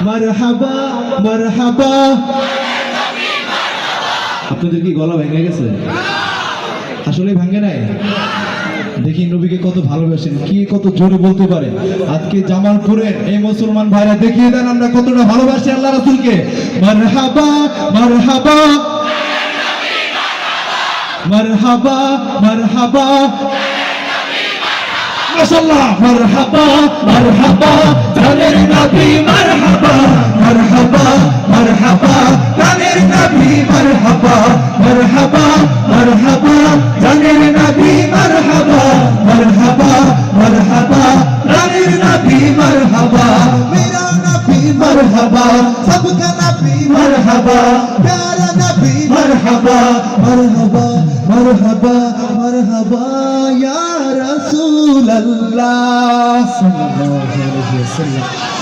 মারহাবা মারহাবা। আপনাদের কি গলা ভেঙে গেছে? আসলে ভাঙে নাই? দেখি নবীকে কত ভালোবাসেন, কি কত জোরে বলতে পারে। আজকে জামালপুরের এই মুসলমান ভাইরা দেখিয়ে দেন আমরা কতটা ভালোবাসি আল্লাহ রাসূলকে। মারহাবা মারহাবা মারহাবা মারহাবা মাশাআল্লাহ। মারহাবা মারহাবা জানের নবী মারহাবা মারহাবা মারহাবা জানের নবী মারহাবা মারহাবা মারহাবা জানের নবী মারহাবা মারহাবা মারহাবা জানের নবী মারহাবা। মেরা নবী মারহাবা सबका नबी मरहबा प्यारा नबी मरहबा मरहबा मरहबा मरहबा या रसूल अल्लाह सल्लल्लाहु अलैहि वसल्लम।